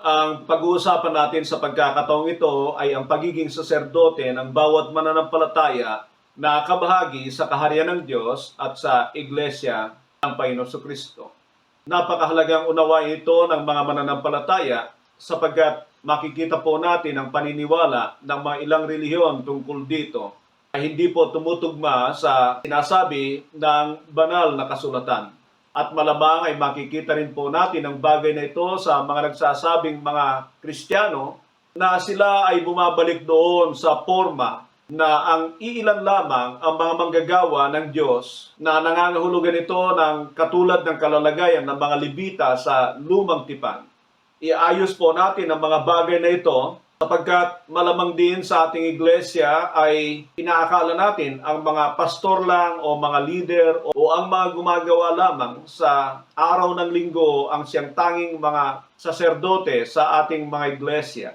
Ang pag-uusapan natin sa pagkakataong ito ay ang pagiging saserdote ng bawat mananampalataya na kabahagi sa kaharian ng Diyos at sa Iglesia ng Panginoon Kristo. Napakahalagang unawain ito ng mga mananampalataya sapagkat makikita po natin ang paniniwala ng mga ilang relihiyon tungkol dito ay hindi po tumutugma sa sinasabi ng banal na kasulatan. At malamang ay makikita rin po natin ang bagay na ito sa mga nagsasabing mga Kristiyano na sila ay bumabalik doon sa forma na ang iilan lamang ang mga manggagawa ng Diyos na nangangahulugan ito ng katulad ng kalalagayan ng mga Levita sa Lumang Tipan. Iayos po natin ang mga bagay na ito sapagkat malamang din sa ating iglesia ay inaakala natin ang mga pastor lang o mga leader o ang mga gumagawa lamang sa araw ng linggo ang siyang tanging mga saserdote sa ating mga iglesia.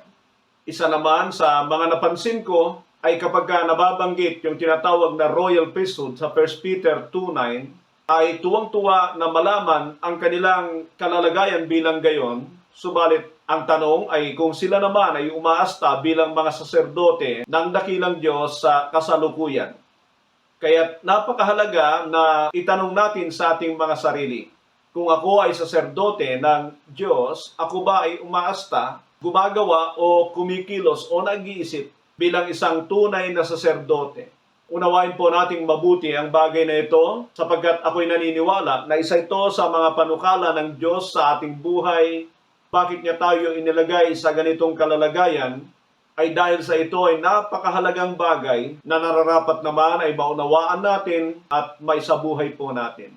Isa naman sa mga napansin ko ay kapag nababanggit yung tinatawag na royal priesthood sa 1 Peter 2:9 ay tuwang-tuwa na malaman ang kanilang kalalagayan bilang gayon. Subalit, ang tanong ay kung sila naman ay umaasta bilang mga saserdote ng dakilang Diyos sa kasalukuyan. Kaya napakahalaga na itanong natin sa ating mga sarili, kung ako ay saserdote ng Diyos, ako ba ay umaasta, gumagawa o kumikilos o nag-iisip bilang isang tunay na saserdote? Unawain po nating mabuti ang bagay na ito sapagkat ako'y naniniwala na isa ito sa mga panukala ng Diyos sa ating buhay. Bakit niya tayo inilagay sa ganitong kalalagayan ay dahil sa ito ay napakahalagang bagay na nararapat naman ay maunawaan natin at maisabuhay po natin.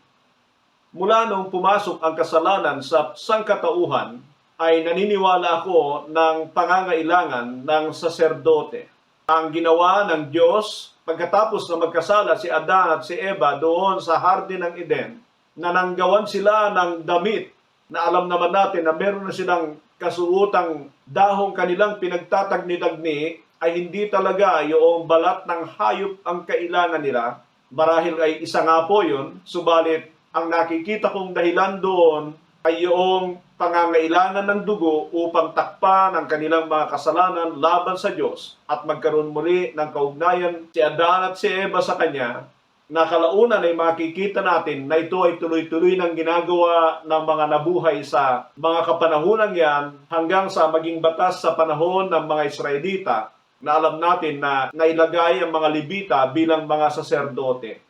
Mula nung pumasok ang kasalanan sa sangkatauhan ay naniniwala ako ng pangangailangan ng saserdote. Ang ginawa ng Diyos pagkatapos na magkasala si Adan at si Eva doon sa Hardin ng Eden, na nanggawan sila ng damit na alam naman natin na meron na silang kasuotang dahong kanilang pinagtatagni-tagni ay hindi talaga yung balat ng hayop ang kailangan nila. Marahil ay isa nga po yun, subalit ang nakikita kong dahilan doon ay yung pangangailangan ng dugo upang takpan ang kanilang mga kasalanan laban sa Diyos at magkaroon muli ng kaugnayan si Adan at si Eva sa Kanya, na kalaunan ay makikita natin na ito ay tuloy-tuloy ng ginagawa ng mga nabuhay sa mga kapanahunan yan hanggang sa maging batas sa panahon ng mga Israelita na alam natin na nailagay ang mga Levita bilang mga saserdote.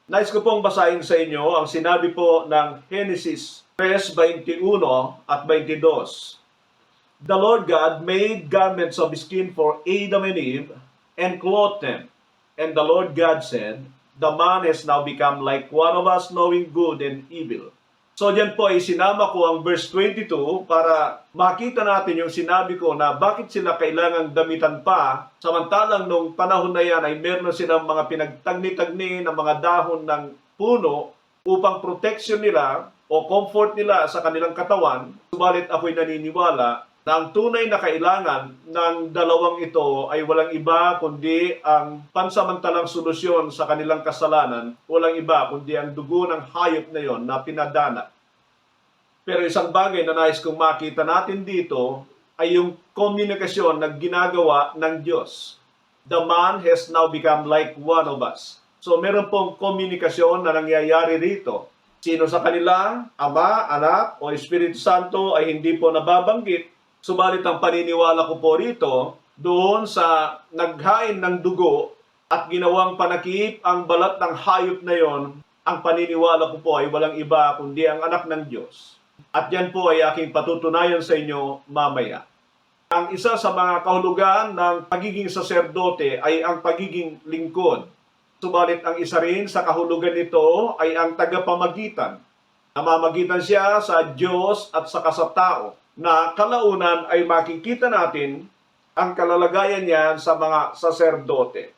Nais ko pong basahin sa inyo ang sinabi po ng Genesis 3:21 at 22. The Lord God made garments of skin for Adam and Eve and clothed them. And the Lord God said, the man has now become like one of us, knowing good and evil. So diyan po ay sinama ko ang verse 22 para makita natin yung sinabi ko na bakit sila kailangang damitan pa samantalang nung panahon na yan ay meron silang mga pinagtagni-tagni ng mga dahon ng puno upang protection nila o comfort nila sa kanilang katawan. Subalit ako'y naniniwala na ang tunay na kailangan ng dalawang ito ay walang iba kundi ang pansamantalang solusyon sa kanilang kasalanan, walang iba kundi ang dugo ng hayop na yon na pinadana. Pero isang bagay na nais kong makita natin dito ay yung komunikasyon na ginagawa ng Diyos. The man has now become like one of us. So meron pong komunikasyon na nangyayari rito. Sino sa kanila, Ama, Anak o Espiritu Santo ay hindi po nababanggit. Subalit ang paniniwala ko po rito, doon sa naghain ng dugo at ginawang panakip ang balat ng hayop na yon, ang paniniwala ko po ay walang iba kundi ang anak ng Diyos. At yan po ay aking patutunayan sa inyo mamaya. Ang isa sa mga kahulugan ng pagiging saserdote ay ang pagiging lingkod. Subalit ang isa rin sa kahulugan nito ay ang tagapamagitan. Namamagitan siya sa Diyos at sa kasatao, na kalaunan ay makikita natin ang kalalagayan niyan sa mga saserdote.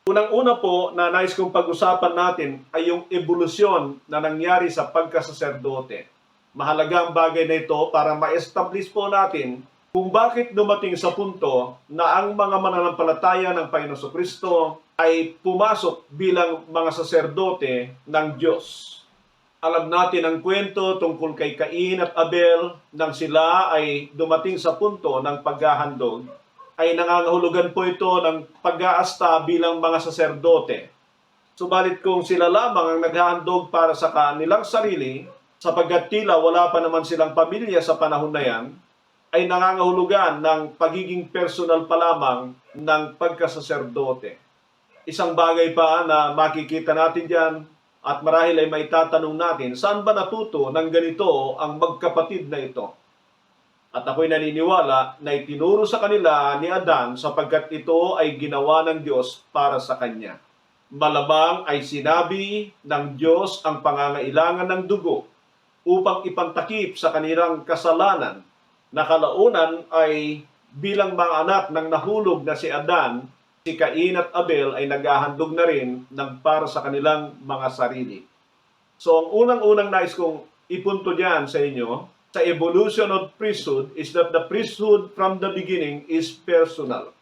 Unang-una po na nais kong pag-usapan natin ay yung evolusyon na nangyari sa pagkasaserdote. Mahalaga ang bagay na ito para ma-establish po natin kung bakit dumating sa punto na ang mga mananampalataya ng Panginoon Kristo ay pumasok bilang mga saserdote ng Diyos. Alam natin ang kwento tungkol kay Cain at Abel nang sila ay dumating sa punto ng paghahandog, ay nangangahulugan po ito ng pag-aasta bilang mga saserdote. Subalit kung sila lamang ang naghahandog para sa kanilang sarili, sapagkat tila wala pa naman silang pamilya sa panahon na yan, ay nangangahulugan ng pagiging personal pa lamang ng pagkasaserdote. Isang bagay pa na makikita natin dyan, at marahil ay may tatanong natin, saan ba natuto ng ganito ang magkapatid na ito? At ako'y naniniwala na itinuro sa kanila ni Adan sapagkat ito ay ginawa ng Diyos para sa kanya. Malamang ay sinabi ng Diyos ang pangangailangan ng dugo upang ipantakip sa kanilang kasalanan na kalaunan ay bilang mga anak ng nahulog na si Adan, si Cain at Abel ay naghahandog na rin ng para sa kanilang mga sarili. So ang unang-unang nais kong ipunto diyan sa inyo, sa evolution of priesthood is that the priesthood from the beginning is personal.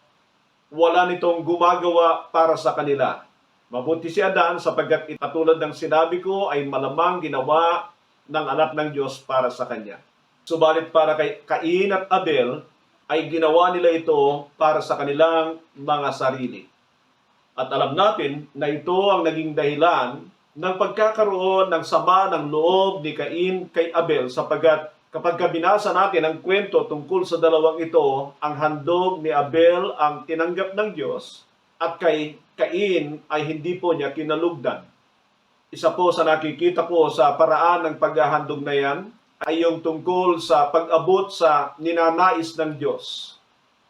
Wala nitong gumagawa para sa kanila. Mabuti si Adan sapagkat katulad ng sinabi ko ay malamang ginawa ng anak ng Diyos para sa kanya. Subalit para kay Cain at Abel, ay ginawa nila ito para sa kanilang mga sarili. At alam natin na ito ang naging dahilan ng pagkakaroon ng sama ng loob ni Cain kay Abel sapagkat kapag binasa natin ang kwento tungkol sa dalawang ito, ang handog ni Abel ang tinanggap ng Diyos at kay Cain ay hindi po niya kinalugdan. Isa po sa nakikita ko sa paraan ng paghahandog na yan ay yung tungkol sa pag-abot sa ninanais ng Diyos.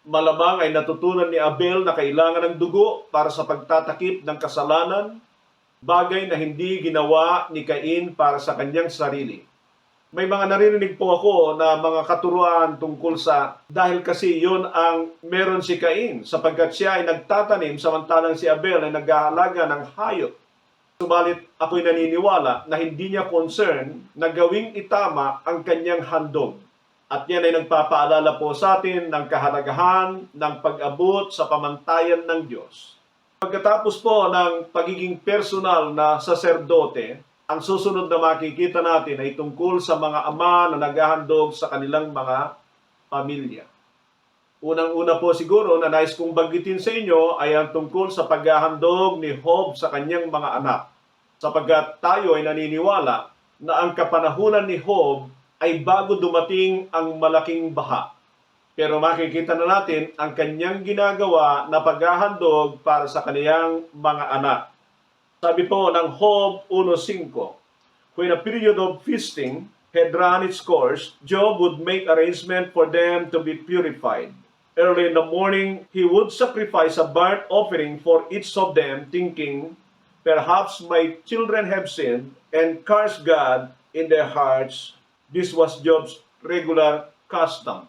Malamang ay natutunan ni Abel na kailangan ng dugo para sa pagtatakip ng kasalanan, bagay na hindi ginawa ni Cain para sa kanyang sarili. May mga naririnig po ako na mga katuruan tungkol sa dahil kasi yon ang meron si Cain sapagkat siya ay nagtatanim samantalang si Abel ay nag-aalaga ng hayop. Subalit ako'y naniniwala na hindi niya concern na gawing itama ang kanyang handog. At yan ay nagpapaalala po sa atin ng kahalagahan ng pag-abot sa pamantayan ng Diyos. Pagkatapos po ng pagiging personal na saserdote, ang susunod na makikita natin ay tungkol sa mga ama na naghahandog sa kanilang mga pamilya. Unang-una po siguro na nais kong banggitin sa inyo ay ang tungkol sa paghahandog ni Job sa kanyang mga anak. Sapagkat tayo ay naniniwala na ang kapanahunan ni Job ay bago dumating ang malaking baha. Pero makikita na natin ang kanyang ginagawa na paghahandog para sa kaniyang mga anak. Sabi po ng Job 1:5, when a period of feasting had run its course, Job would make arrangement for them to be purified. Early in the morning, he would sacrifice a burnt offering for each of them, thinking, perhaps my children have sinned and cursed God in their hearts. This was Job's regular custom.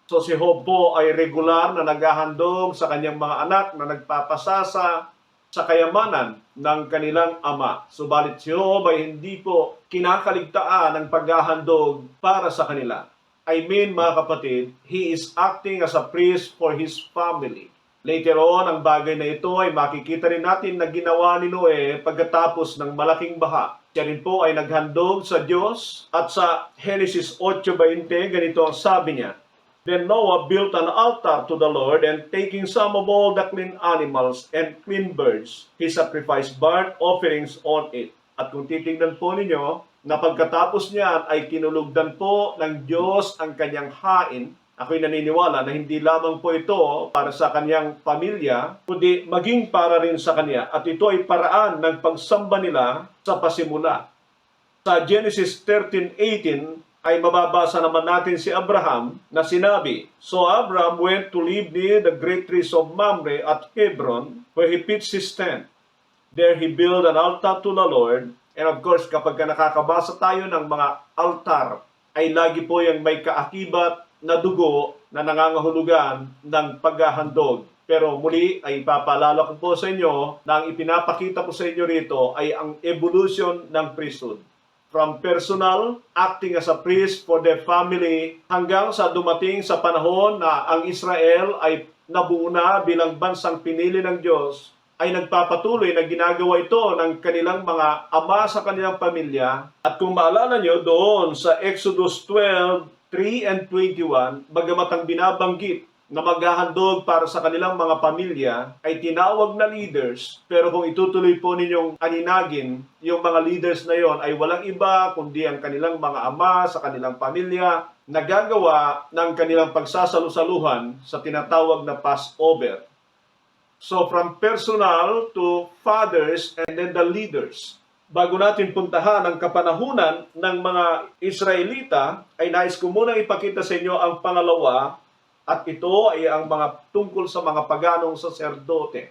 So si Job po ay regular na naghahandog sa kanyang mga anak na nagpapasasa sa kayamanan ng kanilang ama. Subalit si Job ay hindi po kinakaligtaan ng paghahandog para sa kanila. I mean, mga kapatid, he is acting as a priest for his family. Later on, ang bagay na ito ay makikita rin natin na ginawa ni Noe pagkatapos ng malaking baha. Siya rin po ay naghandog sa Diyos at sa Genesis 8:20, ganito ang sabi niya, then Noah built an altar to the Lord, and taking some of all the clean animals and clean birds, he sacrificed burnt offerings on it. At kung titingnan po ninyo, na pagkatapos niyan ay kinulugdan po ng Diyos ang kanyang hain. Ako'y naniniwala na hindi lamang po ito para sa kanyang pamilya, kundi maging para rin sa kanya. At ito ay paraan ng pagsamba nila sa pasimula. Sa Genesis 13:18 ay mababasa naman natin si Abraham na sinabi, so Abraham went to live near the great trees of Mamre at Hebron, where he pitched his tent. There he built an altar to the Lord. And of course, kapag nakakabasa tayo ng mga altar, ay lagi po yung may kaakibat na dugo na nangangahulugan ng paghahandog. Pero muli ay ipapaalala ko po sa inyo na ang ipinapakita ko sa inyo rito ay ang evolution ng priesthood. From personal, acting as a priest for their family, hanggang sa dumating sa panahon na ang Israel ay nabuo na bilang bansang pinili ng Diyos, ay nagpapatuloy na ginagawa ito ng kanilang mga ama sa kanilang pamilya. At kung maalala nyo doon sa Exodus 12:3 and 21, bagamat ang binabanggit na maghahandog para sa kanilang mga pamilya ay tinawag na leaders, pero kung itutuloy po ninyong aninagin, yung mga leaders na yon ay walang iba kundi ang kanilang mga ama sa kanilang pamilya, nagagawa ng kanilang pagsasalusaluhan sa tinatawag na Passover. So from personal to fathers and then the leaders. Bago natin puntahan ang kapanahunan ng mga Israelita, ay nais ko munang ipakita sa inyo ang pangalawa, at ito ay ang mga tungkol sa mga paganong saserdote.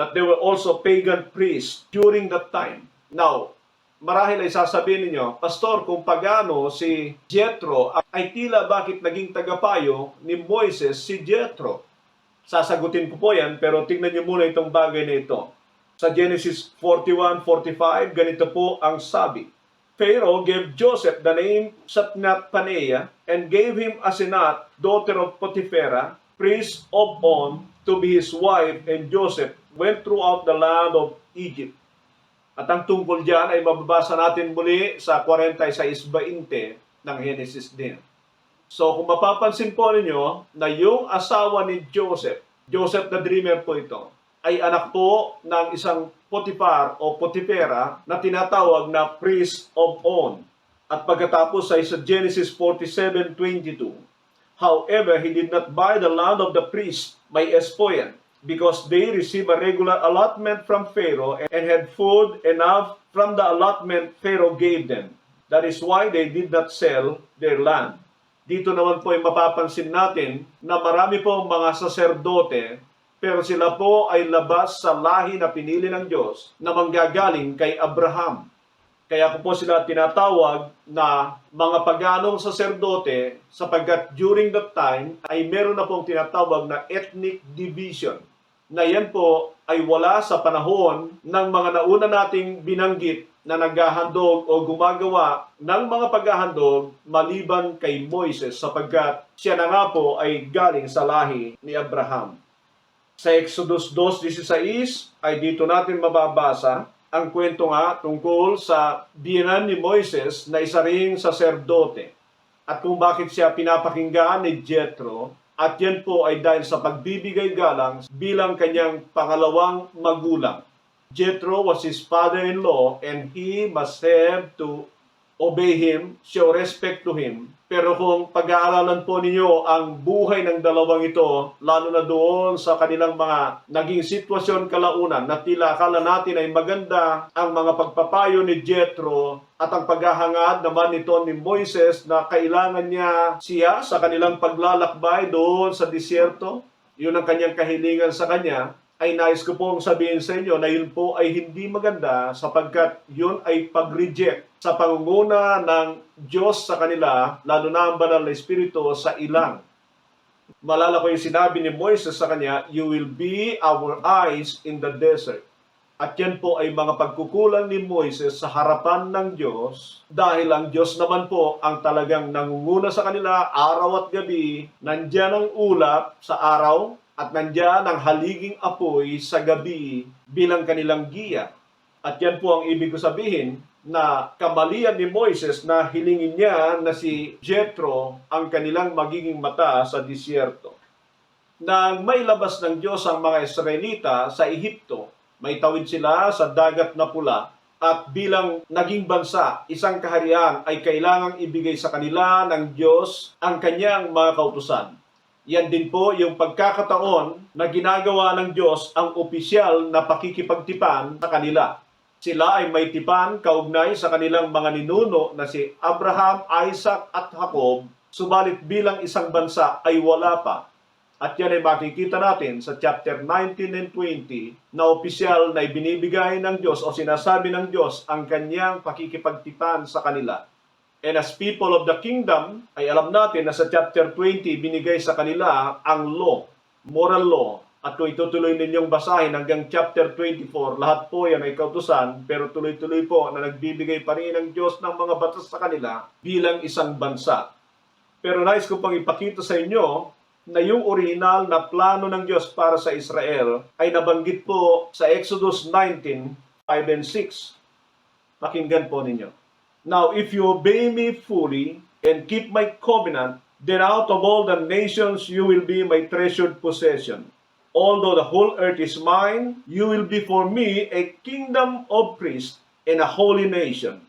That they were also pagan priests during that time. Now, marahil ay sasabihin ninyo, Pastor, kung pagano si Jethro, ay tila bakit naging tagapayo ni Moises si Jethro? Sasagutin ko po yan, pero tingnan niyo muna itong bagay na ito. Sa Genesis 41:45, ganito po ang sabi. Pharaoh gave Joseph the name Satnat-Paneah and gave him Asenat, daughter of Potiphera, priest of On, to be his wife, and Joseph went throughout the land of Egypt. At ang tungkol diyan ay mababasa natin muli sa 46:20 ng Genesis din. So kung mapapansin po ninyo na yung asawa ni Joseph, Joseph the dreamer po ito, ay anak po ng isang Potiphar o Potiphera na tinatawag na priest of On. At pagkatapos ay sa Genesis 47:22, however, he did not buy the land of the priest by espoyan, because they received a regular allotment from Pharaoh and had food enough from the allotment Pharaoh gave them. That is why they did not sell their land. Dito naman po ay mapapansin natin na marami po mga saserdote, pero sila po ay labas sa lahi na pinili ng Diyos na manggagaling kay Abraham. Kaya ko po sila tinatawag na mga paganong saserdote sapagkat during that time ay meron na pong tinatawag na ethnic division. Na yan po ay wala sa panahon ng mga nauna nating binanggit na naghahandog o gumagawa ng mga paghahandog maliban kay Moises sapagkat siya na nga po ay galing sa lahi ni Abraham. Sa Exodus 2:16 ay dito natin mababasa ang kwento nga tungkol sa biyenan ni Moises na isa ring saserdote at kung bakit siya pinapakinggan ni Jethro, at yan po ay dahil sa pagbibigay galang bilang kanyang pangalawang magulang. Jethro was his father-in-law and he must have to obey him, show respect to him. Pero kung pag-aaralan po ninyo ang buhay ng dalawang ito, lalo na doon sa kanilang mga naging sitwasyon kalaunan, na tila akala natin ay maganda ang mga pagpapayo ni Jethro at ang paghahangad naman nito ni Moises na kailangan niya siya sa kanilang paglalakbay doon sa disyerto, yun ang kanyang kahilingan sa kanya, ay nais ko pong sabihin sa inyo na yun po ay hindi maganda sapagkat yun ay pag-reject sa pangunguna ng Diyos sa kanila, lalo na ang banal na Espiritu sa ilang. Malala ko yung sinabi ni Moises sa kanya, you will be our eyes in the desert. At yan po ay mga pagkukulang ni Moises sa harapan ng Diyos dahil ang Diyos naman po ang talagang nangunguna sa kanila araw at gabi, nandyan ang ulap sa araw, at nandyan ang haliging apoy sa gabi bilang kanilang giya. At yan po ang ibig ko sabihin na kamalian ni Moises na hilingin niya na si Jethro ang kanilang magiging mata sa disyerto. Nang may labas ng Diyos ang mga Israelita sa Ehipto, may tawid sila sa dagat na pula at bilang naging bansa, isang kaharian ay kailangang ibigay sa kanila ng Diyos ang kanyang mga kautusan. Yan din po yung pagkakataon na ginagawa ng Diyos ang opisyal na pakikipagtipan sa kanila. Sila ay may tipan kaugnay sa kanilang mga ninuno na si Abraham, Isaac at Jacob, subalit bilang isang bansa ay wala pa. At yan ay makikita natin sa chapter 19 and 20 na opisyal na ibinibigay ng Diyos o sinasabi ng Diyos ang kanyang pakikipagtipan sa kanila. And as people of the kingdom, ay alam natin na sa chapter 20, binigay sa kanila ang law, moral law. At kung itutuloy ninyong basahin hanggang chapter 24, lahat po yan ay kautusan, pero tuloy-tuloy po na nagbibigay pa rin ng Diyos ng mga batas sa kanila bilang isang bansa. Pero nais ko pang ipakita sa inyo na yung original na plano ng Diyos para sa Israel ay nabanggit po sa Exodus 19:5 and 6. Pakinggan po ninyo. Now, if you obey me fully and keep my covenant, then out of all the nations you will be my treasured possession. Although the whole earth is mine, you will be for me a kingdom of priests and a holy nation.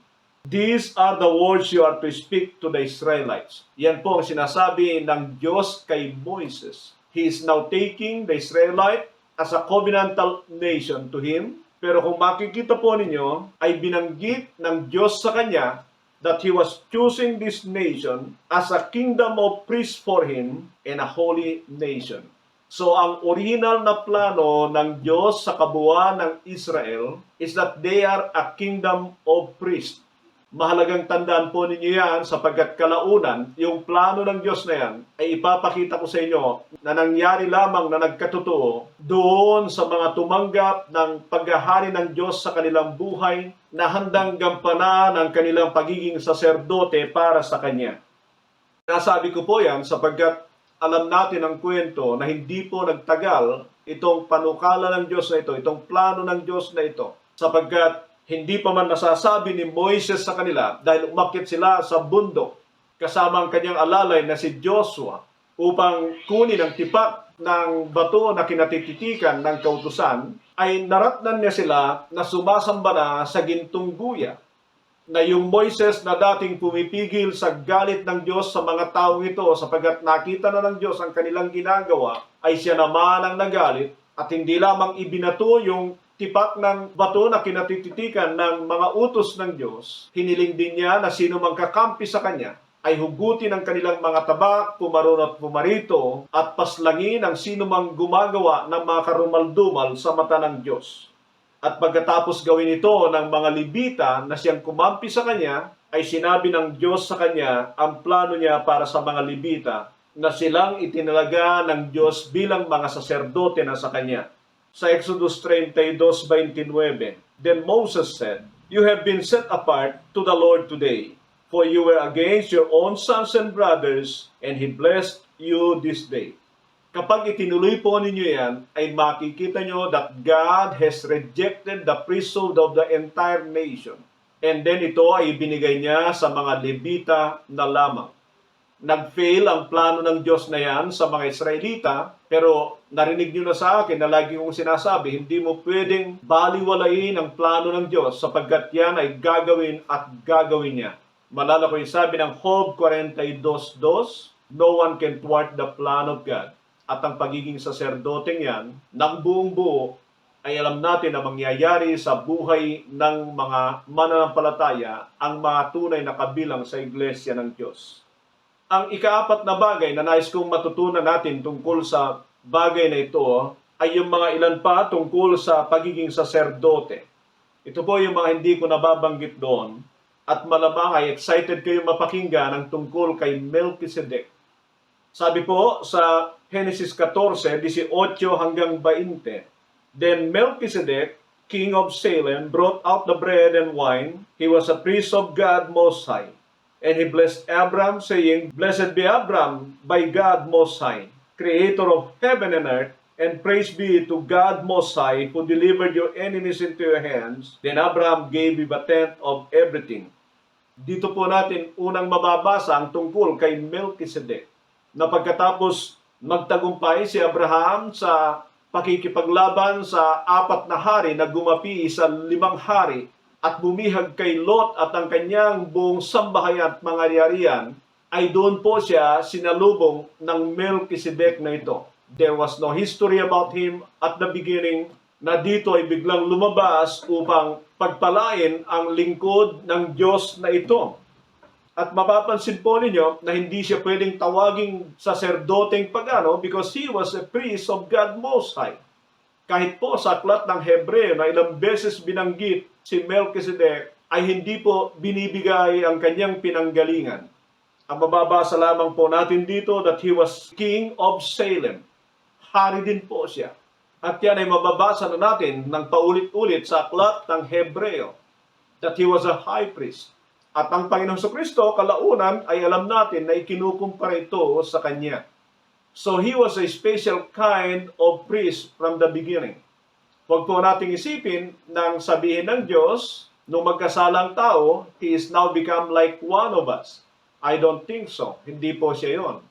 These are the words you are to speak to the Israelites. Yan po ang sinasabi ng Diyos kay Moises. He is now taking the Israelite as a covenantal nation to him. Pero kung makikita po ninyo, ay binanggit ng Diyos sa kanya that He was choosing this nation as a kingdom of priests for Him and a holy nation. So ang original na plano ng Diyos sa kabuuan ng Israel is that they are a kingdom of priests. Mahalagang tandaan po ninyo yan sapagkat kalaunan, yung plano ng Diyos na yan ay ipapakita ko sa inyo na nangyari lamang na nagkatotoo doon sa mga tumanggap ng paghahari ng Diyos sa kanilang buhay na handang gampanan ang kanilang pagiging saserdote para sa Kanya. Nasabi ko po yan sapagkat alam natin ang kwento na hindi po nagtagal itong panukala ng Diyos na ito, itong plano ng Diyos na ito, sapagkat hindi pa man nasasabi ni Moises sa kanila dahil umakyat sila sa bundok kasama ang kanyang alalay na si Joshua upang kunin ang tipak ng bato na kinatititikan ng kautusan, ay naratnan niya sila na sumasamba na sa gintong guya. Na yung Moises na dating pumipigil sa galit ng Diyos sa mga taong ito sapagkat nakita na ng Diyos ang kanilang ginagawa, ay siya naman ang nagalit at hindi lamang ibinato yung tipak ng bato na kinatititikan ng mga utos ng Diyos, hiniling din niya na sino mang kakampi sa kanya ay hugutin ang kanilang mga tabak, pumaron at pumarito, at paslangin ang sino mang gumagawa ng mga karumaldumal sa mata ng Diyos. At pagkatapos gawin ito ng mga Libita na siyang kumampi sa kanya, ay sinabi ng Diyos sa kanya ang plano niya para sa mga Libita na silang itinalaga ng Diyos bilang mga saserdote na sa kanya. Sa Exodus 32:29, Then Moses said, You have been set apart to the Lord today, for you were against your own sons and brothers, and He blessed you this day. Kapag itinuloy po ninyo yan, ay makikita nyo that God has rejected the priesthood of the entire nation. And then ito ay ibinigay niya sa mga Levita na lamang. Nag-fail ang plano ng Diyos na yan sa mga Israelita, pero narinig nyo na sa akin na lagi kong sinasabi, hindi mo pwedeng baliwalain ang plano ng Diyos sapagkat yan ay gagawin at gagawin niya. Malala ko yung sabi ng Job 42:2, No one can thwart the plan of God. At ang pagiging saserdoteng yan, ng buong buo, ay alam natin na mangyayari sa buhay ng mga mananampalataya ang mga tunay na kabilang sa Iglesia ng Diyos. Ang ikaapat na bagay na nais kong matutunan natin tungkol sa bagay na ito ay yung mga ilan pa tungkol sa pagiging saserdote. Ito po yung mga hindi ko nababanggit doon at malamang ay excited kayo mapakinggan ang tungkol kay Melchizedek. Sabi po sa Genesis 14:18 hanggang 20, Then Melchizedek, king of Salem, brought out the bread and wine. He was a priest of God Most High. And he blessed Abram, saying, Blessed be Abram by God Most High, creator of heaven and earth, and praise be to God Most High, who delivered your enemies into your hands. Then Abram gave him a tenth of everything. Dito po natin unang mababasa ang tungkol kay Melchizedek, na pagkatapos magtagumpay si Abraham sa pakikipaglaban sa 4 na hari na gumapi sa 5 hari, at bumihag kay Lot at ang kanyang buong sambahayan at mga ari-arian, ay doon po siya sinalubong ng Melchizedek na ito. There was no history about him at the beginning na dito ay biglang lumabas upang pagpalain ang lingkod ng Diyos na ito. At mapapansin po ninyo na hindi siya pwedeng tawaging saserdoteng pagano because he was a priest of God Most High. Kahit po sa aklat ng Hebreo na ilang beses binanggit si Melchizedek, ay hindi po binibigay ang kanyang pinanggalingan. Ang mababasa lamang po natin dito that he was king of Salem. Hari din po siya. At yan ay mababasa na natin ng paulit-ulit sa aklat ng Hebreo that he was a high priest. At ang Panginoong Kristo kalaunan ay alam natin na ikinukumpara ito sa kanya. So he was a special kind of priest from the beginning. Huwag po nating isipin nang sabihin ng Diyos, nung magkasalang tao, he is now become like one of us. I don't think so. Hindi po siya yon.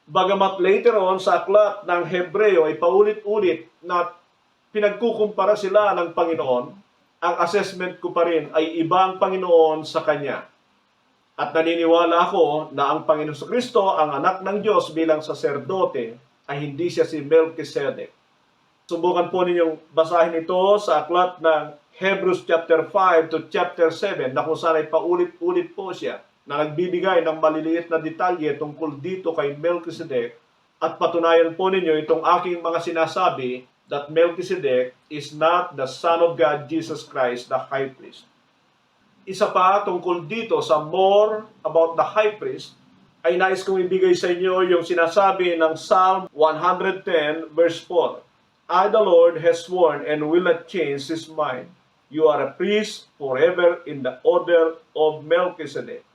Bagamat later on sa aklat ng Hebreo ay paulit-ulit na pinagkukumpara sila ng Panginoon, ang assessment ko pa rin ay ibang Panginoon sa Kanya. At naniniwala ako na ang Panginoon Kristo, ang anak ng Diyos bilang saserdote, ay hindi siya si Melchizedek. Subukan po ninyong basahin ito sa aklat ng Hebrews chapter 5 to chapter 7 na kung saan ay paulit-ulit po siya na nagbibigay ng maliliit na detalye tungkol dito kay Melchizedek at patunayan po ninyo itong aking mga sinasabi that Melchizedek is not the Son of God, Jesus Christ, the High Priest. Isa pa tungkol dito sa more about the High Priest ay nais kong ibigay sa inyo yung sinasabi ng Psalm 110 verse 4. I, the Lord, has sworn and will not change his mind. You are a priest forever in the order of Melchizedek.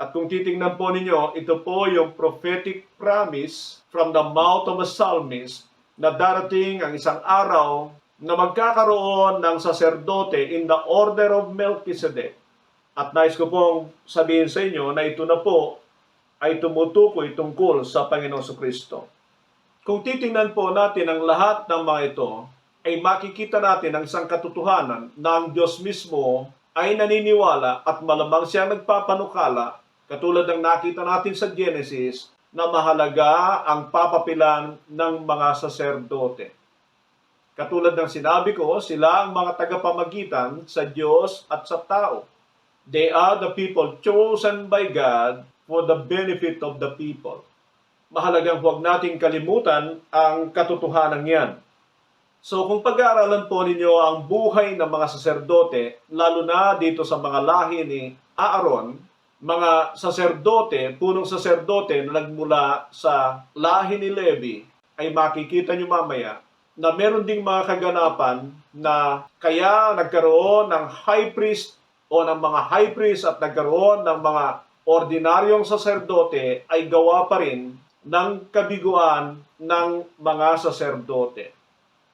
At kung titingnan po ninyo, ito po yung prophetic promise from the mouth of a psalmist na darating ang isang araw na magkakaroon ng saserdote in the order of Melchizedek. At nais ko pong sabihin sa inyo na ito na po ay tumutukoy tungkol sa Panginoong Kristo. Kung titingnan po natin ang lahat ng mga ito, ay makikita natin ang isang katotohanan na ang Diyos mismo ay naniniwala at malamang siya nagpapanukala, katulad ng nakita natin sa Genesis, na mahalaga ang papapilan ng mga saserdote. Katulad ng sinabi ko, sila ang mga tagapamagitan sa Diyos at sa tao. They are the people chosen by God for the benefit of the people. Mahalagang huwag nating kalimutan ang katotohanan yan. So kung pag-aaralan po ninyo ang buhay ng mga saserdote, lalo na dito sa mga lahi ni Aaron, mga saserdote, punong saserdote na nagmula sa lahi ni Levi, ay makikita nyo mamaya na meron ding mga kaganapan na kaya nagkaroon ng high priest o ng mga high priest at nagkaroon ng mga ordinaryong saserdote ay gawa pa rin ng kabiguan ng mga saserdote.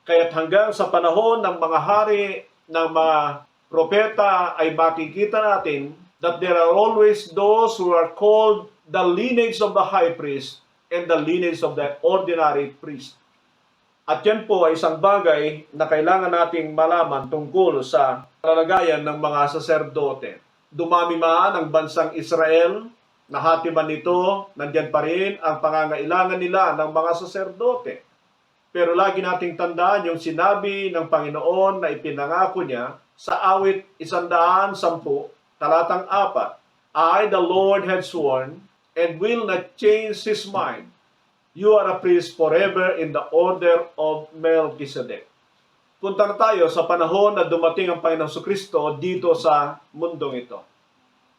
Kaya't hanggang sa panahon ng mga hari, ng mga propeta, ay makikita natin that there are always those who are called the lineage of the high priest and the lineage of the ordinary priest. At yan po ay isang bagay na kailangan nating malaman tungkol sa kalagayan ng mga saserdote. Dumami man ang bansang Israel, nahati man nito, nandyan pa rin ang pangangailangan nila ng mga saserdote. Pero lagi nating tandaan yung sinabi ng Panginoon na ipinangako niya sa awit 110, talatang 4. I, the Lord, have sworn and will not change his mind. You are a priest forever in the order of Melchizedek. Punta na tayo sa panahon na dumating ang Panginoong Kristo dito sa mundong ito.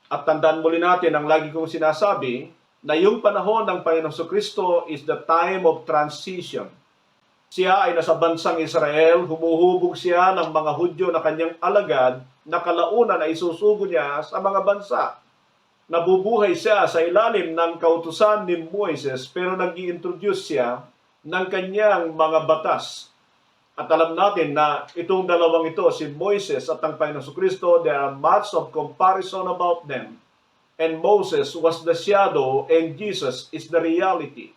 At tandaan muli natin ang lagi kong sinasabi na yung panahon ng Panginoong Kristo is the time of transition. Siya ay nasa bansang Israel, humuhubog siya ng mga Hudyo na kanyang alagad na kalaunan ay isusugo niya sa mga bansa. Nabubuhay siya sa ilalim ng kautusan ni Moises pero nag-i-introduce siya ng kanyang mga batas. At alam natin na itong dalawang ito, si Moises at ang Panginoong Kristo, there are much of comparison about them. And Moses was the shadow and Jesus is the reality.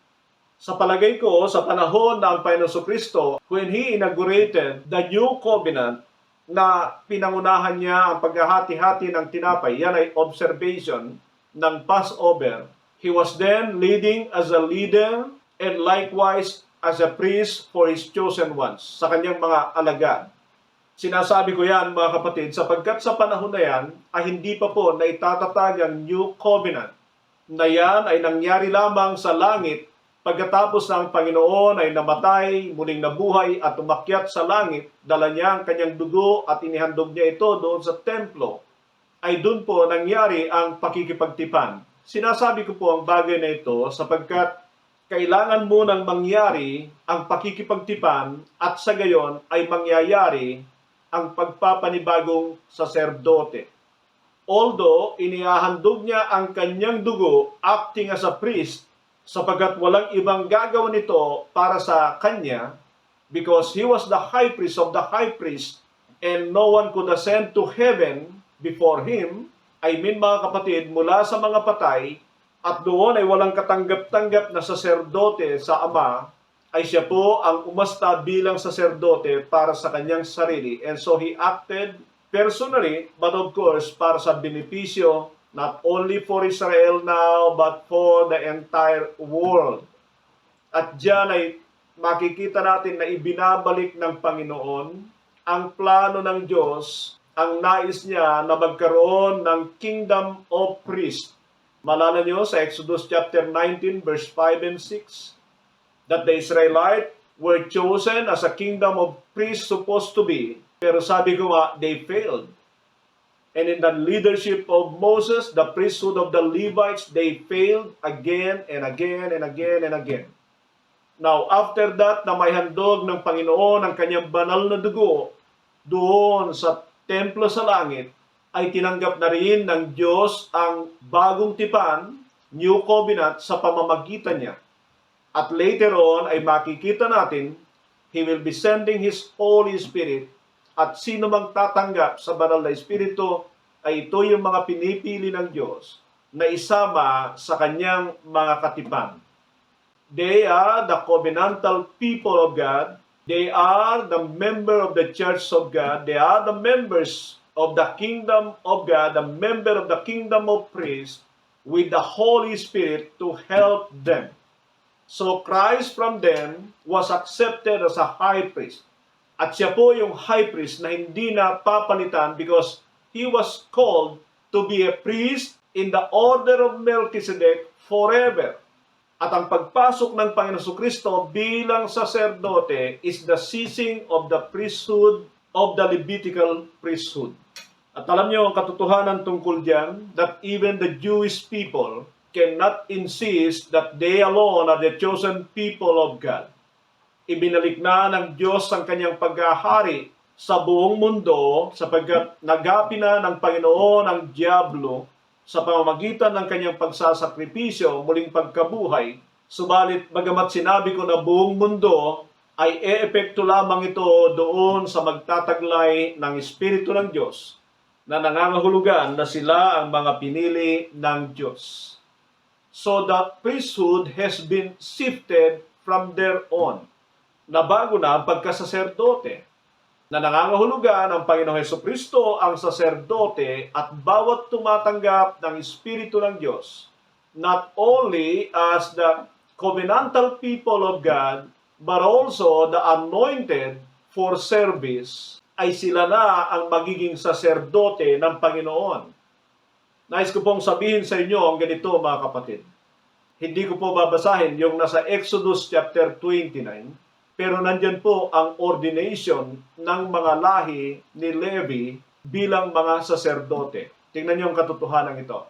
Sa palagay ko, sa panahon ng Panginoong Kristo, when He inaugurated the new covenant, na pinangunahan niya ang paghahati-hati ng tinapay, yan ay observation ng Passover. He was then leading as a leader and likewise as a priest for his chosen ones, sa kanyang mga alagad. Sinasabi ko yan, mga kapatid, sapagkat sa panahon na yan, ay hindi pa po na itatatag ang new covenant, na yan ay nangyari lamang sa langit pagkatapos ng Panginoon ay namatay, muling nabuhay at umakyat sa langit, dala niya ang kanyang dugo at inihandog niya ito doon sa templo, ay doon po nangyari ang pakikipagtipan. Sinasabi ko po ang bagay na ito sapagkat kailangan munang mangyari ang pakikipagtipan at sa gayon ay mangyayari ang pagpapanibagong saserdote. Although inihahandog niya ang kanyang dugo acting as a priest sapagkat walang ibang gagawin nito para sa kanya, because he was the high priest of the high priest, and no one could ascend to heaven before him. I mean, mga kapatid, mula sa mga patay, at doon ay walang katanggap-tanggap na saserdote sa Ama, ay siya po ang umasta bilang saserdote para sa kanyang sarili. And so he acted personally, but of course, para sa benepisyo, not only for Israel now, but for the entire world. At diyan ay makikita natin na ibinabalik ng Panginoon ang plano ng Diyos, ang nais niya na magkaroon ng kingdom of priests. Malala nyo sa Exodus chapter 19 verse 5 and 6 that the Israelites were chosen as a kingdom of priests supposed to be. Pero sabi ko nga, they failed. And in the leadership of Moses, the priesthood of the Levites, they failed again and again and again and again. Now, after that, na may handog ng Panginoon ang kanyang banal na dugo doon sa templo sa langit, ay tinanggap na rin ng Diyos ang bagong tipan, new covenant, sa pamamagitan niya. At later on, ay makikita natin, He will be sending His Holy Spirit, at sino mang tatanggap sa banal na Espiritu, ay ito yung mga pinipili ng Diyos na isama sa kanyang mga katipan. They are the covenantal people of God. They are the member of the church of God. They are the members of the kingdom of God, the member of the kingdom of priests, with the Holy Spirit to help them. So Christ from them was accepted as a high priest. At siya po yung high priest na hindi na papalitan because he was called to be a priest in the order of Melchizedek forever. At ang pagpasok ng Panginoon Kristo bilang saserdote is the ceasing of the priesthood of the Levitical priesthood. At alam niyo ang katotohanan tungkol diyan, that even the Jewish people cannot insist that they alone are the chosen people of God. Ibinalik na ng Diyos ang kanyang paghahari sa buong mundo sapagkat nagapi na ng Panginoon ang diablo sa pamamagitan ng kanyang pagsasakripisyo, muling pagkabuhay. Subalit, bagamat sinabi ko na buong mundo, ay e-epekto lamang ito doon sa magtataglay ng Espiritu ng Diyos na nangangahulugan na sila ang mga pinili ng Diyos. So the priesthood has been shifted from their own. Nabago na ang pagkasaserdote, na nangangahulugan ang Panginoong Hesukristo ang saserdote at bawat tumatanggap ng Espiritu ng Diyos, not only as the covenantal people of God, but also the anointed for service, ay sila na ang magiging saserdote ng Panginoon. Nais ko pong sabihin sa inyo ang ganito, mga kapatid. Hindi ko po babasahin yung nasa Exodus chapter 29, pero nandyan po ang ordination ng mga lahi ni Levi bilang mga saserdote. Tingnan niyo ang katotohanan ito.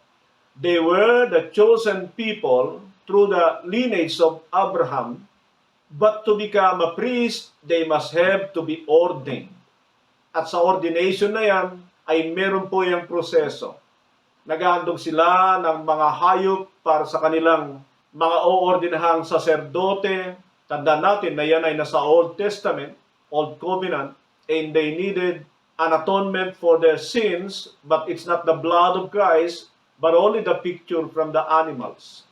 They were the chosen people through the lineage of Abraham, but to become a priest, they must have to be ordained. At sa ordination na yan, ay meron po yung proseso. Naghahandog sila ng mga hayop para sa kanilang mga oordinahang saserdote. Tandaan natin na yan ay nasa Old Testament, Old Covenant, and they needed an atonement for their sins, but it's not the blood of Christ, but only the picture from the animals.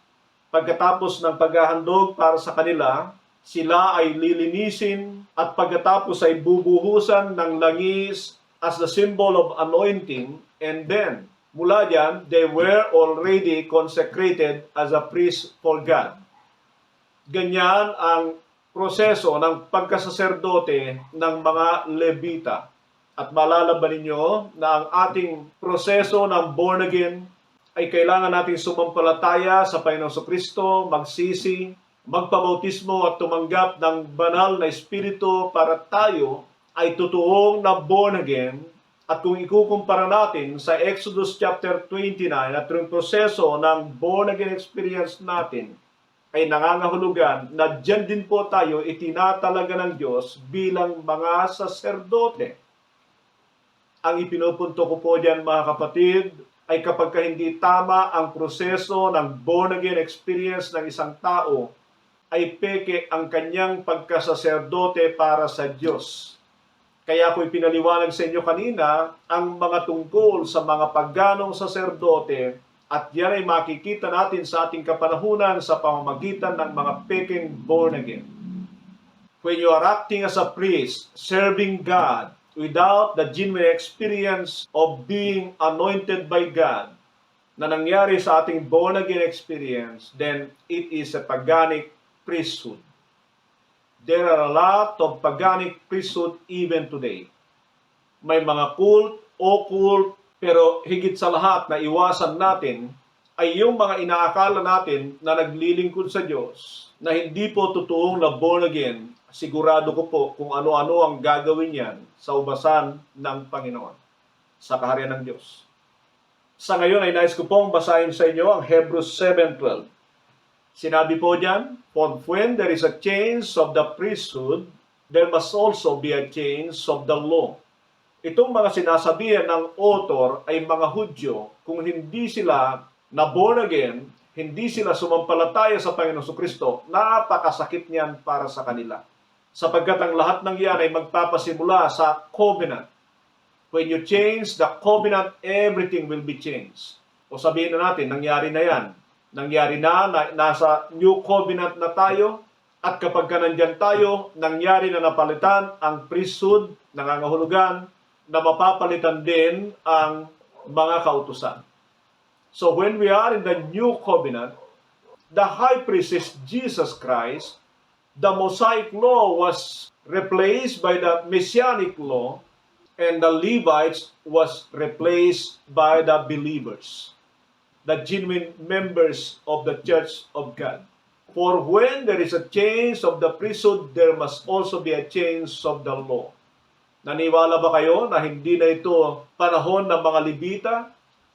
Pagkatapos ng paghahandog para sa kanila, sila ay lilinisin at pagkatapos ay bubuhusan ng langis as the symbol of anointing, and then mula diyan, they were already consecrated as a priest for God. Ganyan ang proseso ng pagkasaserdote ng mga Levita. At malalaban ninyo na ang ating proseso ng born again ay kailangan natin sumampalataya sa Panginoong Kristo, magsisi, magpabautismo at tumanggap ng banal na Espiritu para tayo ay totoong na born again. At kung ikukumpara natin sa Exodus chapter 29 at yung proseso ng born again experience natin ay nangangahulugan na dyan din po tayo itinatalaga ng Diyos bilang mga saserdote. Ang ipinupunto ko po dyan, mga kapatid, ay kapag hindi tama ang proseso ng born-again experience ng isang tao, ay peke ang kanyang pagkasaserdote para sa Diyos. Kaya ako'y pinaliwanag sa inyo kanina ang mga tungkol sa mga paganong saserdote at yan ay makikita natin sa ating kapanahunan sa pamamagitan ng mga peking born again. When you are acting as a priest, serving God, without the genuine experience of being anointed by God, na nangyari sa ating born again experience, then it is a paganic priesthood. There are a lot of paganic priesthood even today. May mga cult, occult, pero higit sa lahat na iwasan natin ay yung mga inaakala natin na naglilingkod sa Diyos, na hindi po totoong na born again. Sigurado ko po kung ano-ano ang gagawin yan sa ubasan ng Panginoon, sa kaharian ng Diyos. Sa ngayon ay nais ko pong basahin sa inyo ang Hebrews 7:12. Sinabi po diyan, "For when there is a change of the priesthood, there must also be a change of the law." Itong mga sinasabihan ng author ay mga Hudyo, kung hindi sila na born again, hindi sila sumampalataya sa Panginoong Kristo, napakasakit niyan para sa kanila. Sapagkat ang lahat ng yan ay magpapasimula sa covenant. When you change the covenant, everything will be changed. O sabihin na natin, nangyari na yan. Nangyari na nasa new covenant na tayo, at kapag ka nandyan tayo, nangyari na napalitan ang priesthood, nangangahulugan, na mapapalitan din ang mga kautusan. So when we are in the new covenant, the high priest is Jesus Christ. The Mosaic law was replaced by the Messianic law, and the Levites was replaced by the believers, the genuine members of the Church of God. For when there is a change of the priesthood, there must also be a change of the law. Naniwala ba kayo na hindi na ito panahon ng mga Levita?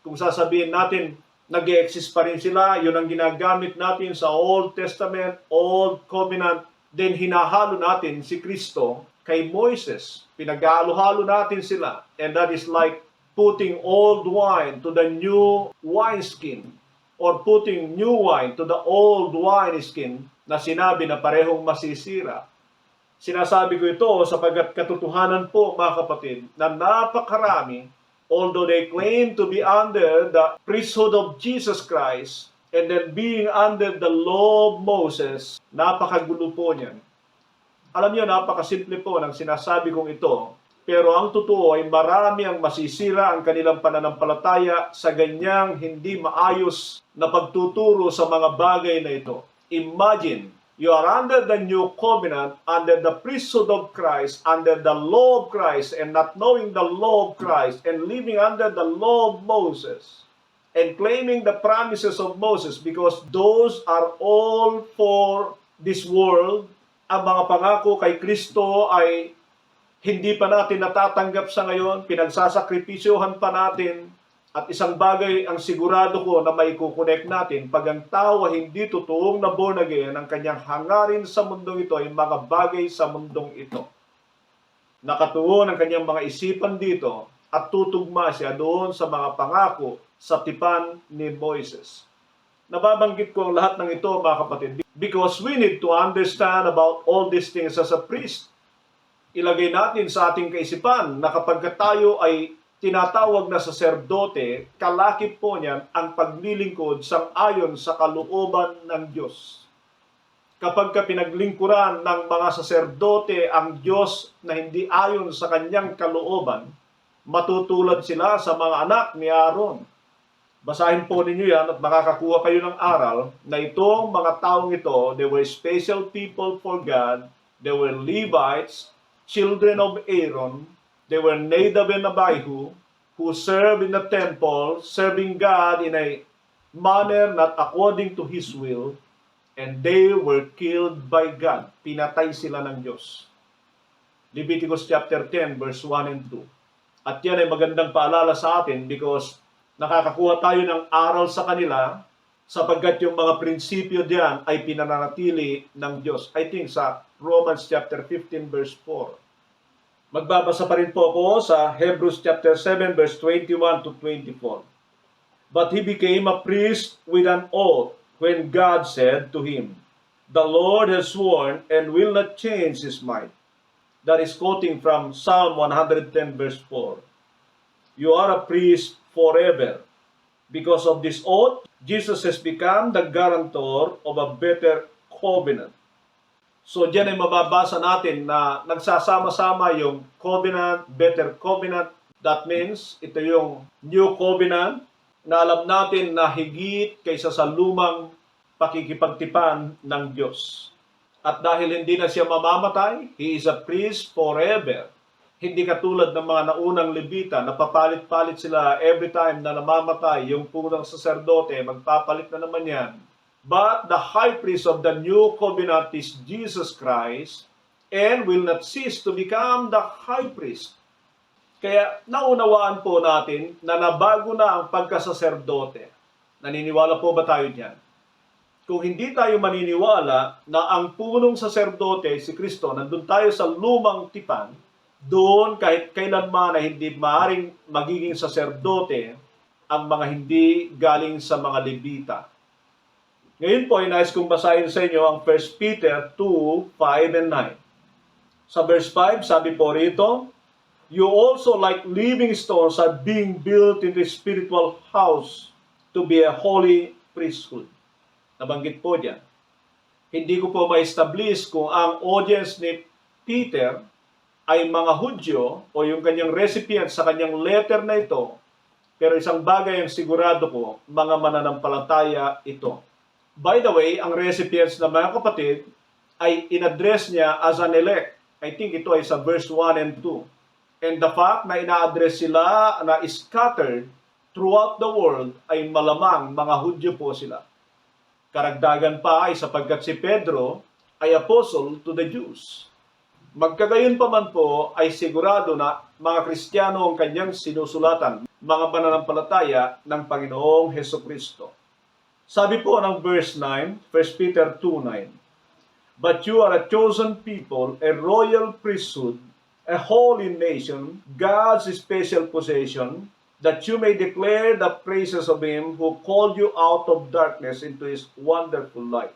Kung sasabihin natin, nag-e-exist pa rin sila, yun ang ginagamit natin sa Old Testament, Old Covenant, then hinahalo natin si Kristo kay Moises. Pinag-halo-halo natin sila. And that is like putting old wine to the new wineskin, or putting new wine to the old wineskin na sinabi na parehong masisira. Sinasabi ko ito sapagkat katotohanan po, mga kapatid, na napakarami, although they claim to be under the priesthood of Jesus Christ, and then being under the law of Moses, napakagulo po niyan. Alam niyo, napakasimple po ng sinasabi kong ito, pero ang totoo ay marami ang masisira ang kanilang pananampalataya sa ganyang hindi maayos na pagtuturo sa mga bagay na ito. Imagine, you are under the new covenant, under the priesthood of Christ, under the law of Christ, and not knowing the law of Christ, and living under the law of Moses, and claiming the promises of Moses, because those are all for this world. Ang mga pangako kay Kristo ay hindi pa natin natatanggap sa ngayon, pinagsasakripisyohan pa natin, at isang bagay ang sigurado ko na may kukonek natin, pag ang tao ay hindi totoong na born again, ang kanyang hangarin sa mundong ito ay mga bagay sa mundong ito. Nakatuon ang kanyang mga isipan dito, at tutugma siya doon sa mga pangako sa tipan ni Moises. Nababanggit ko ang lahat ng ito, mga kapatid, because we need to understand about all these things as a priest. Ilagay natin sa ating kaisipan na kapag tayo ay tinatawag na saserdote, kalakip po niyan ang paglilingkod sang-ayon sa kalooban ng Diyos. Kapag pinaglingkuran ng mga saserdote ang Diyos na hindi ayon sa kanyang kalooban, matutulad sila sa mga anak ni Aaron. Basahin po ninyo yan at makakakuha kayo ng aral na itong mga taong ito, they were special people for God, they were Levites, children of Aaron, they were Nadab and Abihu, who served in the temple, serving God in a manner not according to His will, and they were killed by God. Pinatay sila ng Diyos. Leviticus chapter 10, verse 1 and 2. At yan ay magandang paalala sa atin because nakakakuha tayo ng aral sa kanila sapagkat yung mga prinsipyo diyan ay pinananatili ng Diyos. I think sa Romans chapter 15 verse 4. Magbabasa pa rin po ako sa Hebrews chapter 7 verse 21 to 24. But he became a priest with an oath when God said to him, "The Lord has sworn and will not change his mind." That is quoting from Psalm 110 verse 4. You are a priest forever. Because of this oath, Jesus has become the guarantor of a better covenant. So diyan ay mababasa natin na nagsasama-sama yung covenant, better covenant. That means ito yung new covenant na alam natin na higit kaysa sa lumang pakikipagtipan ng Diyos. At dahil hindi na siya mamamatay, he is a priest forever. Hindi katulad ng mga naunang Levita, napapalit-palit sila every time na namamatay yung punang saserdote, magpapalit na naman yan. But the high priest of the new covenant is Jesus Christ and will not cease to become the high priest. Kaya naunawaan po natin na nabago na ang pagkasaserdote. Naniniwala po ba tayo diyan? Kung hindi tayo maniniwala na ang punong saserdote si Kristo, nandun tayo sa lumang tipan, doon kahit kailanman na hindi maaaring magiging saserdote ang mga hindi galing sa mga Levita. Ngayon po ay nais kong basahin sa inyo ang 1 Peter 2, 5 and 9. Sa verse 5, sabi po rito, "You also like living stones are being built into a spiritual house to be a holy priesthood." Nabanggit po diyan. Hindi ko po ma-establish kung ang audience ni Peter ay mga Hudyo o yung kanyang recipient sa kanyang letter na ito. Pero isang bagay ang sigurado ko, mga mananampalataya ito. By the way, ang recipients na mga kapatid ay in-address niya as an elect. I think ito ay sa verse 1 and 2. And the fact na ina-address sila na scattered throughout the world ay malamang mga Hudyo po sila. Karagdagan pa ay sapagkat si Pedro ay apostle to the Jews. Magkagayon pa man po ay sigurado na mga Kristiyano ang kanyang sinusulatan, mga pananampalataya ng Panginoong Hesukristo. Sabi po ng verse 9, 1 Peter 2:9, "But you are a chosen people, a royal priesthood, a holy nation, God's special possession, that you may declare the praises of Him who called you out of darkness into His wonderful light."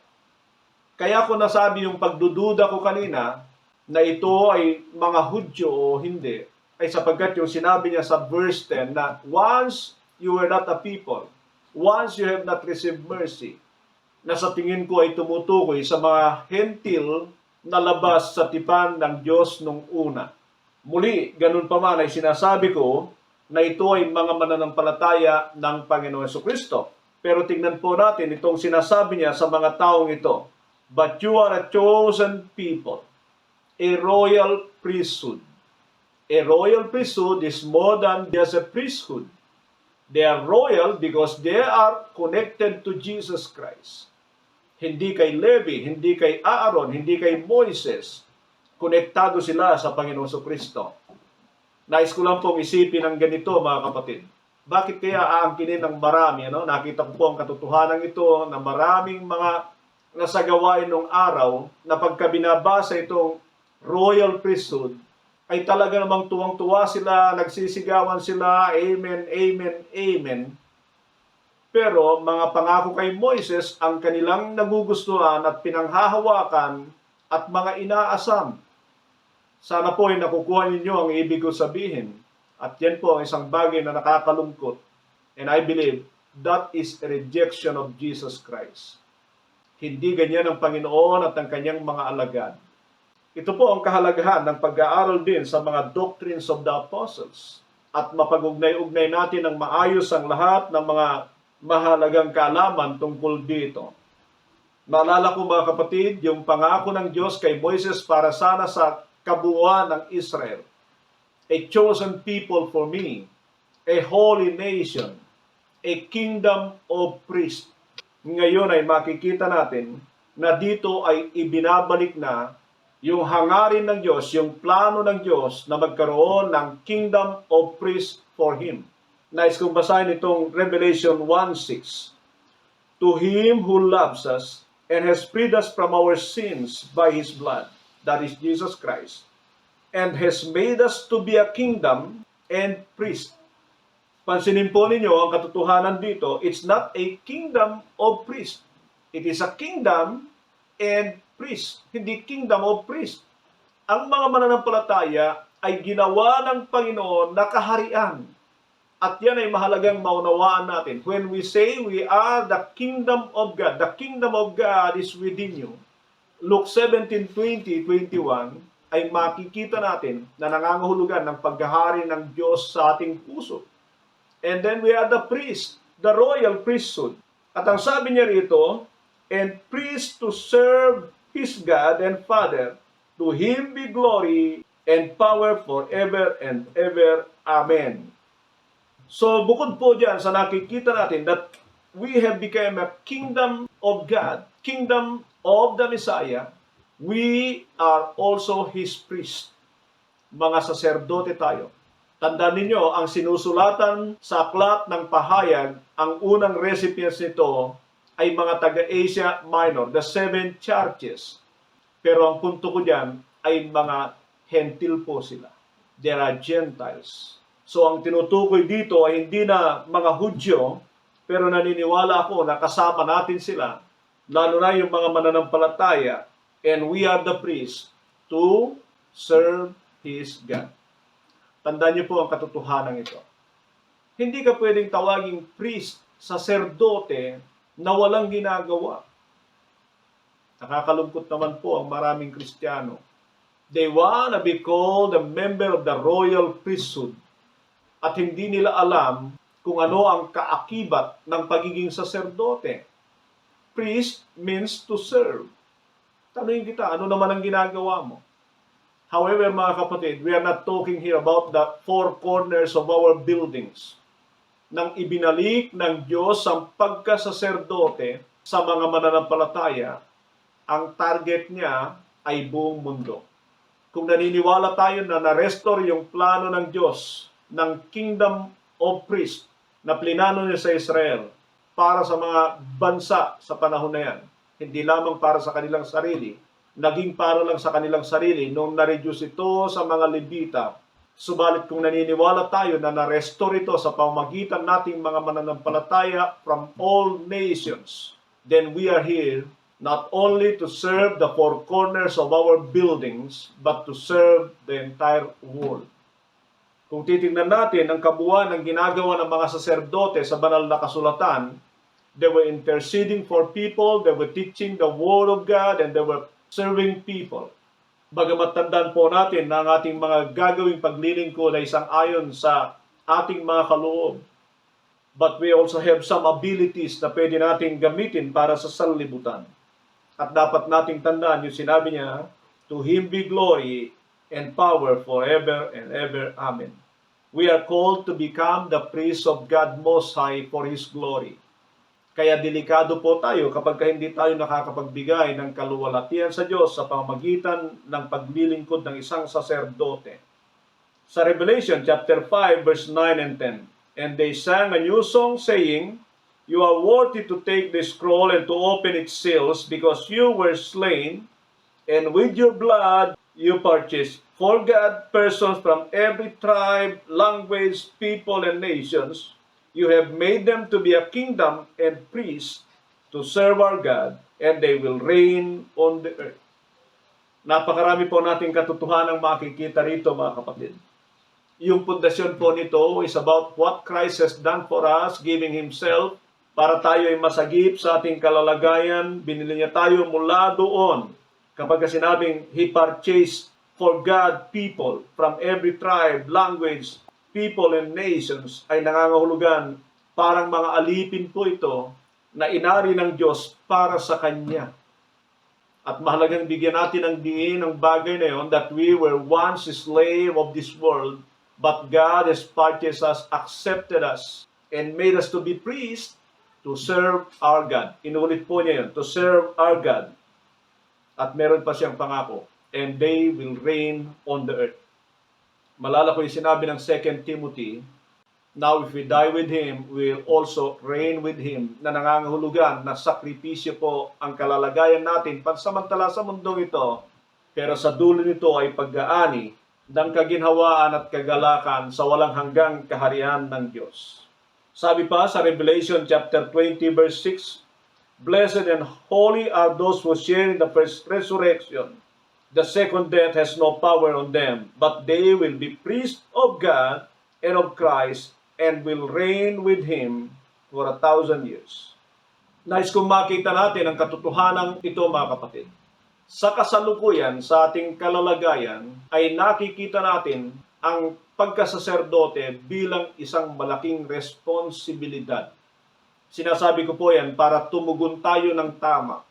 Kaya ko nasabi yung pagdududa ko kanina na ito ay mga Hudyo o hindi, ay sapagkat yung sinabi niya sa verse 10 na once you were not a people, once you have not received mercy, na sa tingin ko ay tumutukoy sa mga hentil na labas sa tipan ng Diyos nung una. Muli, ganun pa man ay sinasabi ko na ito ay mga mananampalataya ng Panginoon Jesucristo. Pero tingnan po natin itong sinasabi niya sa mga taong ito. "But you are a chosen people, a royal priesthood." A royal priesthood is more than just a priesthood. They are royal because they are connected to Jesus Christ. Hindi kay Levi, hindi kay Aaron, hindi kay Moises. Konektado sila sa Panginoon Jesucristo. Nais ko lang pong isipin ng ganito, mga kapatid. Bakit kaya aangkinin ng marami? Nakita ko po ang katotohanan ito na maraming mga nasagawain ng araw na pagka binabasa itong royal priesthood, ay talaga namang tuwang-tuwa sila, nagsisigawan sila, amen, amen, amen. Pero mga pangako kay Moises ang kanilang nagugustuhan at pinanghahawakan at mga inaasam. Sana po ay nakukuha ninyo ang ibig ko sabihin. At yan po ang isang bagay na nakakalungkot. And I believe that is a rejection of Jesus Christ. Hindi ganyan ang Panginoon at ang kanyang mga alagad. Ito po ang kahalagahan ng pag-aaral din sa mga doctrines of the apostles. At mapag-ugnay-ugnay natin ng maayos ang lahat ng mga mahalagang kaalaman tungkol dito. Naalala ko mga kapatid, yung pangako ng Diyos kay Moises para sana sa kabuuan ng Israel. A chosen people for me, a holy nation, a kingdom of priests. Ngayon ay makikita natin na dito ay ibinabalik na yung hangarin ng Diyos, yung plano ng Diyos na magkaroon ng kingdom of priests for Him. Nais kong basahin itong Revelation 1:6. "To Him who loves us and has freed us from our sins by His blood," that is Jesus Christ, "and has made us to be a kingdom and priest." Pansinin po ninyo ang katotohanan dito, it's not a kingdom of priest. It is a kingdom and priest, hindi kingdom of priest. Ang mga mananampalataya ay ginawa ng Panginoon na kaharian. At yan ay mahalagang maunawaan natin. When we say we are the kingdom of God, the kingdom of God is within you. Luke 17:20-21 ay makikita natin na nangangahulugan ng paghahari ng Diyos sa ating puso. And then we are the priest, the royal priesthood. At ang sabi niya rito, and priest to serve his God and Father, to him be glory and power forever and ever. Amen. So bukod po dyan sa nakikita natin that we have become a kingdom of God, kingdom of the Messiah, we are also His priest. Mga saserdote tayo. Tandaan ninyo, ang sinusulatan sa aklat ng pahayag, ang unang recipients nito ay mga taga-Asia Minor, the 7 churches. Pero ang punto ko dyan ay mga hentil po sila. They are Gentiles. So ang tinutukoy dito ay hindi na mga Hudyo, pero naniniwala ako na kasama natin sila, lalo na yung mga mananampalataya, and we are the priest to serve His God. Tandaan niyo po ang katotohanan ito. Hindi ka pwedeng tawaging priest, saserdote, na walang ginagawa. Nakakalungkot naman po ang maraming Kristiyano. They wanna be called a member of the royal priesthood at hindi nila alam kung ano ang kaakibat ng pagiging saserdote. Priest means to serve. Tanungin kita, ano naman ang ginagawa mo? However, mga kapatid, we are not talking here about the 4 corners of our buildings. Nang ibinalik ng Diyos ang pagkasaserdote sa mga mananampalataya, ang target niya ay buong mundo. Kung naniniwala tayo na na-restore yung plano ng Diyos ng Kingdom of Priest na plinano niya sa Israel para sa mga bansa sa panahon na yan, hindi lamang para sa kanilang sarili, naging para lang sa kanilang sarili nung na-reduce ito sa mga Levita. Subalit kung naniniwala tayo na na-restore ito sa pamamagitan nating mga mananampalataya from all nations, then we are here not only to serve the 4 corners of our buildings, but to serve the entire world. Kung titingnan natin ang kabuuan ng ginagawa ng mga saserdote sa banal na kasulatan, they were interceding for people, they were teaching the Word of God, and they were serving people. Bagamat tandaan po natin na ang ating mga gagawing paglilingkod ay sang-ayon sa ating mga kaloob. But we also have some abilities na pwede nating gamitin para sa sanlibutan. At dapat nating tandaan yung sinabi niya, to Him be glory and power forever and ever. Amen. We are called to become the priests of God Most High for His glory. Kaya delikado po tayo kapag hindi tayo nakakapagbigay ng kaluwalhatian sa Diyos sa pamamagitan ng paglilingkod ng isang saserdote. Sa Revelation chapter 5 verse 9 and 10, and they sang a new song saying, you are worthy to take the scroll and to open its seals, because you were slain, and with your blood you purchased for God persons from every tribe, language, people, and nations. You have made them to be a kingdom and priests to serve our God, and they will reign on the earth. Napakarami po nating katotohanan makikita rito, mga kapatid. Yung pundasyon po nito is about what Christ has done for us, giving Himself para tayo ay masagip sa ating kalalagayan. Binili niya tayo mula doon. Kapag sinabing He purchased for God people from every tribe, language, people, and nations, ay nangangahulugan parang mga alipin po ito na inari ng Diyos para sa Kanya. At mahalagang bigyan natin ng diin ang bagay na yun, that we were once slave of this world, but God has purchased us, accepted us, and made us to be priests to serve our God. Inulit po niya yun, to serve our God. At meron pa siyang pangako, and they will reign on the earth. Malala ko yung sinabi ng 2 Timothy, now if we die with Him, we will also reign with Him, na nangangahulugan na sakripisyo po ang kalalagayan natin pansamantala sa mundong ito, pero sa dulo nito ay pag-aani ng kaginhawaan at kagalakan sa walang hanggang kaharian ng Diyos. Sabi pa sa Revelation chapter 20 verse 6, "Blessed and holy are those who share in the first resurrection. The second death has no power on them, but they will be priests of God and of Christ and will reign with Him for 1,000 years." Nais kong makita natin ang katotohanan ito, mga kapatid. Sa kasalukuyan, sa ating kalalagayan, ay nakikita natin ang pagkasaserdote bilang isang malaking responsibilidad. Sinasabi ko po yan para tumugon tayo ng tama.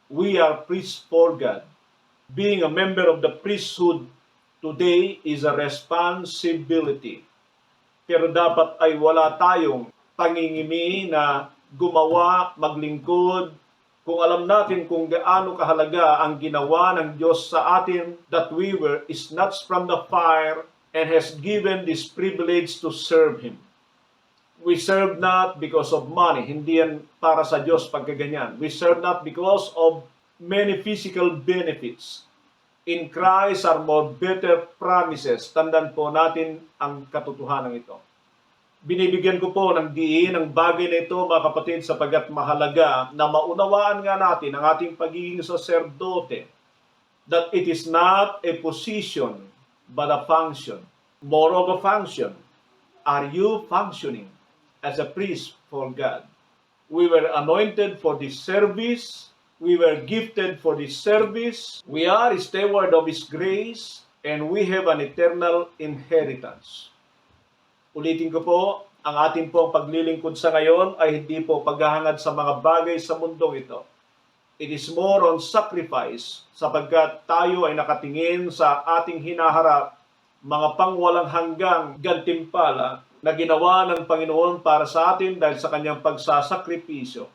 We are priests for God. Being a member of the priesthood today is a responsibility. Pero dapat ay wala tayong pangingimi na gumawa, maglingkod, kung alam natin kung gaano kahalaga ang ginawa ng Diyos sa atin, that we were snatched from the fire and has given this privilege to serve Him. We serve not because of money. Hindi yan para sa Diyos pagkaganyan. We serve not because of many physical benefits. In Christ are more better promises. Tandaan po natin ang katotohanan ito. Binibigyan ko po ng diin ang bagay na ito, mga kapatid, sapagkat mahalaga na maunawaan nga natin ang ating pagiging saserdote, that it is not a position, but a function. More of a function. Are you functioning as a priest for God? We were anointed for this service. We were gifted for this service. We are a steward of His grace, and we have an eternal inheritance. Ulitin ko po, ang ating pong paglilingkod sa ngayon ay hindi po paghahangad sa mga bagay sa mundong ito. It is more on sacrifice, sapagkat tayo ay nakatingin sa ating hinaharap, mga pangwalang hanggang gantimpala na ginawa ng Panginoon para sa atin dahil sa kanyang pagsasakripisyo.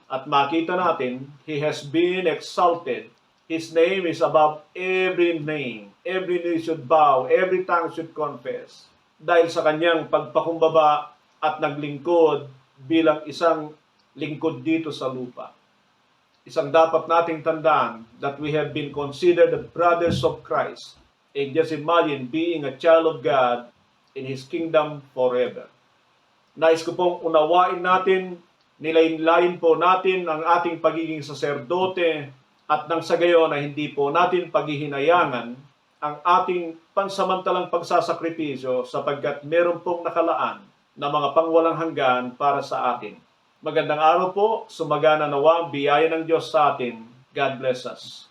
At makita natin, He has been exalted. His name is above every name. Every knee should bow, every tongue should confess. Dahil sa kanyang pagpakumbaba at naglingkod bilang isang lingkod dito sa lupa. Isang dapat nating tandaan that we have been considered the brothers of Christ. And just imagine being a child of God in His kingdom forever. Nais ko pong unawain natin, nilayin-layin po natin ang ating pagiging saserdote at nang sa gayon ay hindi po natin paghihinayangan ang ating pansamantalang pagsasakripisyo sapagkat meron pong nakalaan na mga pangwalang hanggan para sa atin. Magandang araw po, sumagana nawa ang biyaya ng Diyos sa atin. God bless us.